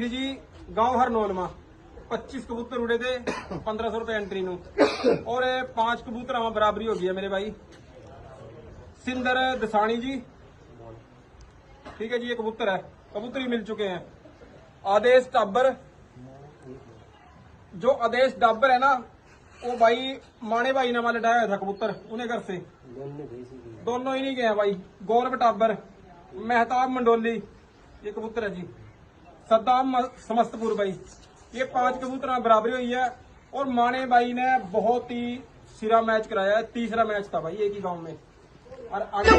जी गांव हरनौलमा 25 कबूतर उड़े थे 1500 रुपए एंट्री नु और 5 कबूतर आवा बराबरी हो गई है मेरे भाई। सिंदर दसानी जी, ठीक है जी, ये कबूतर है, कबूतर ही मिल चुके हैं। आदेश टाबर, जो आदेश डाबर है ना, वो भाई माने भाई ने वाले डाया था कबूतर, उन्हें घर से दोनों ही नहीं गए हैं भाई। गौरव टाबर, मेहताब मंडोली, ये कबूतर है जी। सद्दाम समस्तपुर भाई, ये 5 कबूतर बराबरी हुई है। और माने भाई ने बहुत ही सिरा मैच कराया है, तीसरा मैच था भाई एक ही गांव में। और आगे